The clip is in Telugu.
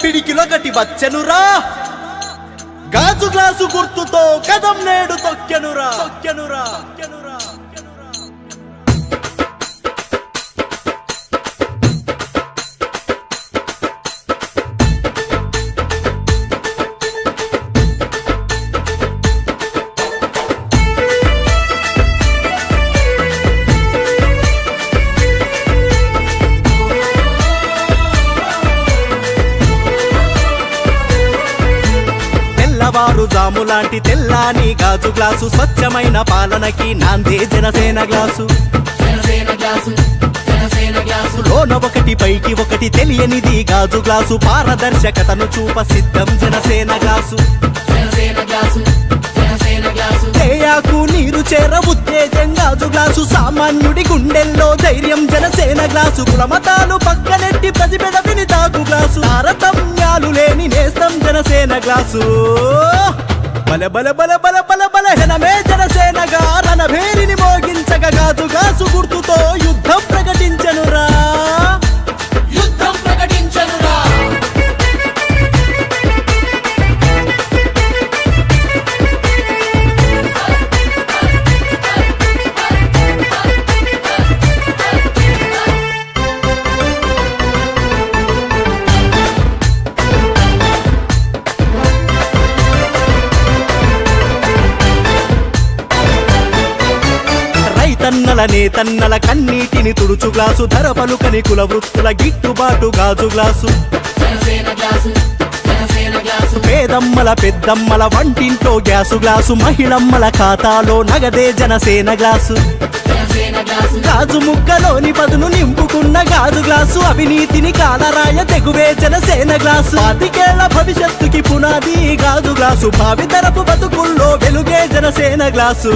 పిడికిలొకటి వచ్చెనురా గాజు గ్లాసు గుర్తుతో కదం నేడు తొక్కెనురా తెల్లవారుజాము లాంటి తెల్లాని గాజు గ్లాసు స్వచ్ఛమైన పాలనకి నాందే జనసేన గ్లాసు లోన ఒకటి పైకి ఒకటి తెలియనిది గాజు గ్లాసు పారదర్శకతను చూప సిద్ధం జనసేన గ్లాసు తేయాకు నీరు చేర ఉత్తేజం గాజు గ్లాసు సామాన్యుడి గుండెల్లో ధైర్యం జనసేన గ్లాసు కులమతాలు పక్కనెట్టి ప్రతిపెద విని తాగు గ్లాసు తారతమ్యాలు లేని నేస్తం జనసేన గ్లాసు బల బల బల బల బల బల జనమే జనసేనగా రణభేరిని మోగించగ గాజు గ్లాసు గుర్తుతో యుద్ధం ప్రకటించనురా తన్నల నేతన్నల కన్నీటిని తుడుచు గ్లాసు ధర పలుకని కుల వృత్తుల గిట్టుబాటు గాజు గ్లాసు పేదమ్మల పెద్దమ్మల వంటింట్లో గ్యాసు గ్లాసు మహిళమ్మల ఖాతాలో నగదే జనసేన గ్లాసు గాజు ముక్కలోని పదును నింపుకున్న గాజు గ్లాసు అవినీతిని కాలరాయ తెగువే జనసేన గ్లాసు 25 భవిష్యత్తుకి పునాది గాజు గ్లాసు భావితరపు బతుకుల్లో వెలుగే జనసేన గ్లాసు